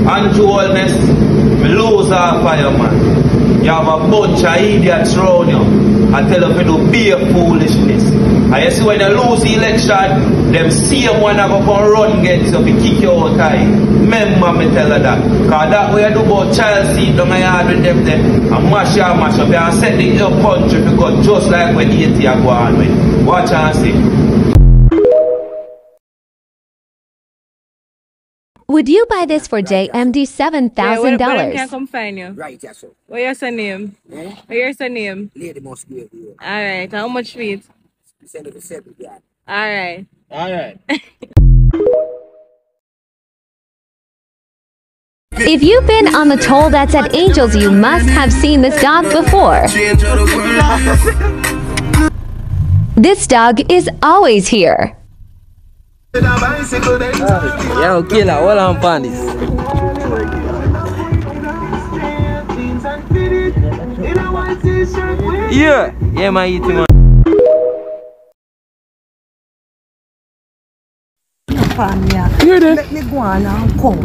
Controlness, me lose our fireman. You have a bunch of idiots around you. I tell them to do bare foolishness. And you see when you lose the election, them same one that go for run gets up and kick you out time. Remember me tell her that. Because that way you do about child seat down the yard with them there and mash up and set the country to go just like when 80 are going with. Watch and see. Would you buy this for JMD $7,000? Where can I come find you? Right, yes, sir. What's your name? Eh? What's your name? Lady must be here. Alright, how much feet? Send it to 7, yeah. Alright. Alright. If you've been on the toll that's at Angels, you must have seen this dog before. This dog is always here. Yo, killer, hold on, panties. Yeah, man, eat him, man. Hear that? Let me go on and come.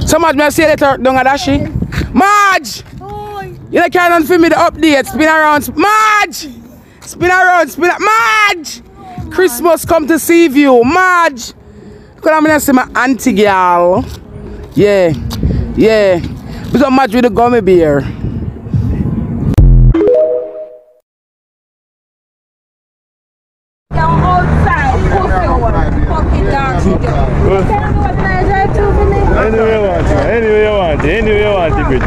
Somebody may say later, don't dashi. Marge! You don't carry on for me the update. Spin around. Marge! Spin around, spin around. Marge! Christmas come to see you. Marge! Because I'm going to say my auntie girl. Yeah. Yeah. Because Marge with the gummy bear. Anyway you want it, bitch.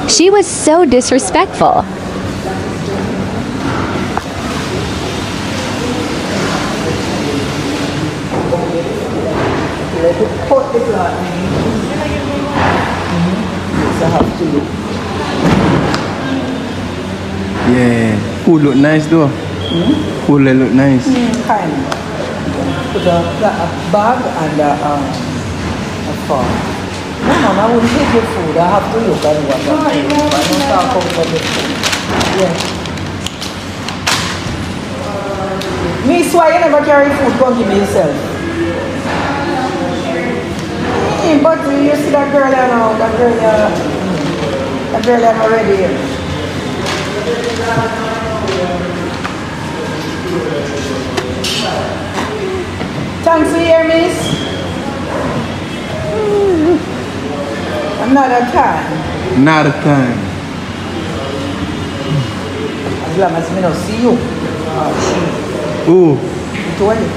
She was so disrespectful. Yeah, food look nice though. Food look nice. Kind. Put a bag and a fork. No, Mama, I wouldn't take your food. I have to look at what I'm doing. I don't talk about the food. Yeah. Me, so I never carry food. Come give me yourself. But you see that girl now. That girl I'm already here. Thanks for your miss. Another time. Not a time. As long as me not see you. Ooh. I told you.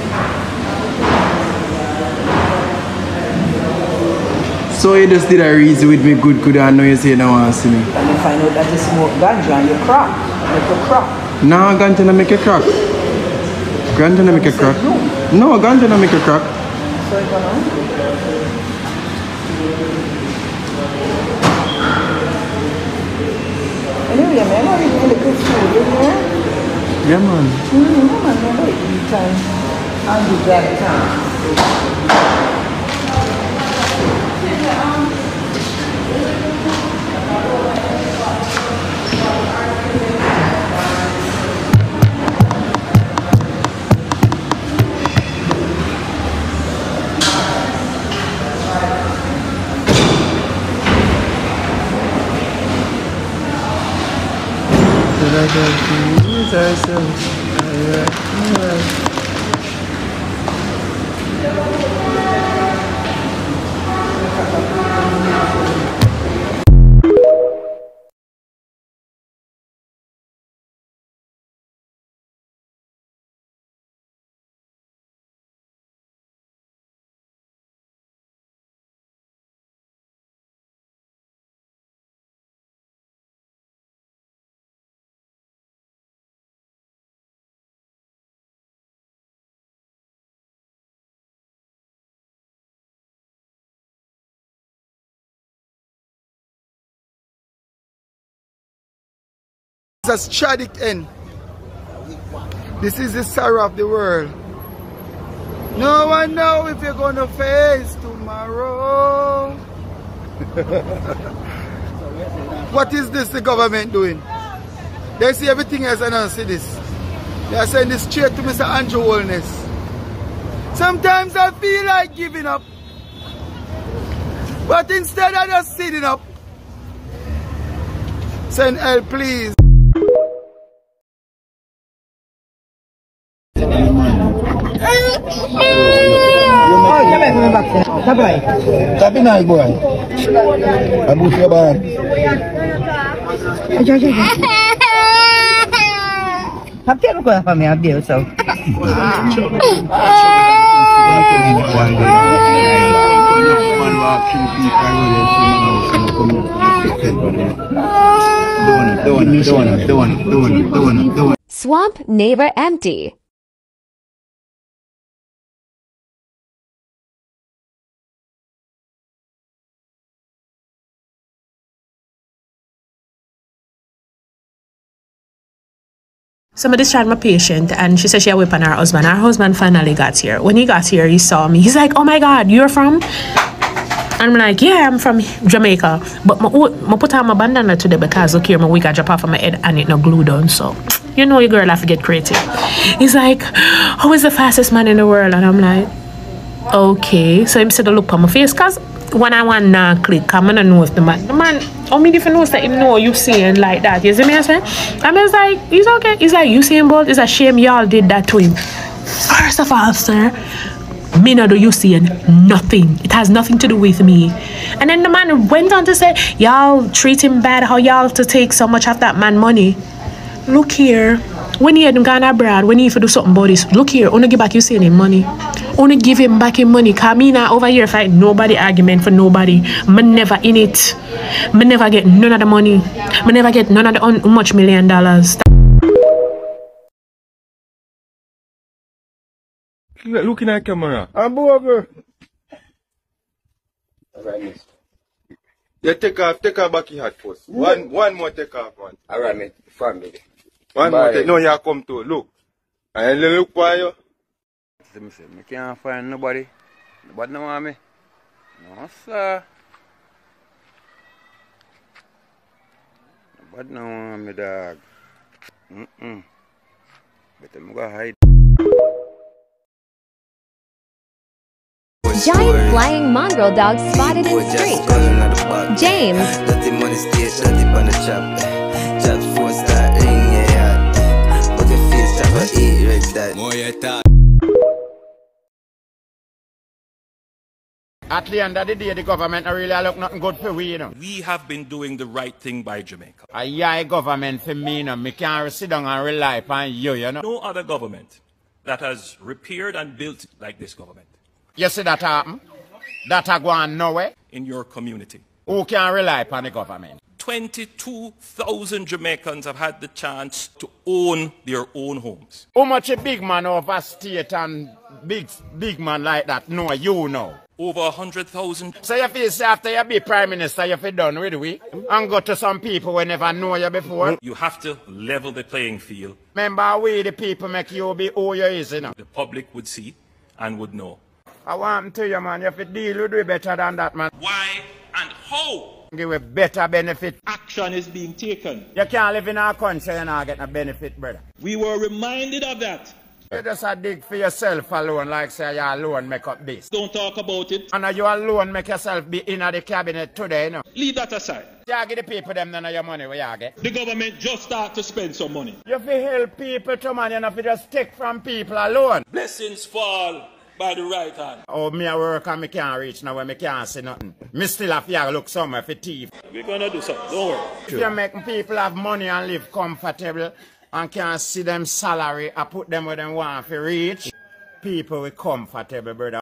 So you just did a reason with me good I know you say you don't want to see me. And you find out that you smoke ganja and you crack. Make you crack. No, ganja don't make you crack. Ganja don't make you crack. No, ganja don't make you crack. So you gonna? Anyway, man, I eat really good food, you know? Yeah, man. I never eat time. I'll do that time. a tragic end. This is the sorrow of the world. No one knows if you're gonna face tomorrow. What is this the government doing? They see everything else and don't see this. They are saying this straight to Mr. Andrew Holness. Sometimes I feel like giving up. But instead I just sitting up. Send help, please. Swamp neighbor empty. Somebody tried my patient and she said she had whip on her husband. Her husband finally got here. When he got here, he saw me. He's like, oh my God, you're from? And I'm like, yeah, I'm from Jamaica. But I put on my bandana today because look here, my wig I drop off of my head and it no glue down. So, you know your girl have to get creative. He's like, who is the fastest man in the world? And I'm like, okay. So he said to look on my face because when I want to click, I'm going to know if the man, how many different knows that him know you saying like that? You see me I say? And I was like, he's okay. He's like, you saying both? It's a shame y'all did that to him. First of all, sir, me not do you saying nothing. It has nothing to do with me. And then the man went on to say, y'all treat him bad, how y'all to take so much of that man money. Look here, when he had gone abroad, when he for do something about this, look here, only give back you saying him money. Only give him back him money. Cause me now over here fight nobody argument for nobody. Me never in it. Me never get none of the money. Me never get none of the much $1 million. Looking at camera. I'm over. Yeah, take off back your hat first. One more take off, man. Alright, mate. Family. One more take. No, you come to look. And look for you. I can't find nobody. Nobody know me. No, sir. Nobody know me, dog. But I'm gonna hide. Giant flying mongrel dog spotted in street. James. At the end of the day, the government really look nothing good for we, you know. We have been doing the right thing by Jamaica. Yeah, government for me, you know. Me can't sit down and rely upon you, you know. No other government that has repaired and built like this government. You see that happen? That a go on nowhere? In your community. Who can rely upon the government? 22,000 Jamaicans have had the chance to own their own homes. How much a big man over state and big man like that know you know? Over 100,000. So you feel say after you be prime minister, you feel done with we and go to some people who never know you before? You have to level the playing field. Remember we the people make you be who you is, you know? The public would see and would know. I want to you, man. You have to deal with it better than that, man. Why and how? Give a better benefit. Action is being taken. You can't live in our country and not get no benefit, brother. We were reminded of that. You just a dig for yourself alone, like say you alone make up this. Don't talk about it. And you alone make yourself be in the cabinet today, you know. Leave that aside. You give the people them none of your money where you get. The government just start to spend some money. You have to help people to man, you have to just take from people alone. Blessings fall by the right hand. Oh, me a work and me can't reach now where me can't see nothing. Me still have to look somewhere for thief. We're gonna do something, don't worry. If you make people have money and live comfortable and can see them salary and put them where they want to reach, people will comfortable, brother.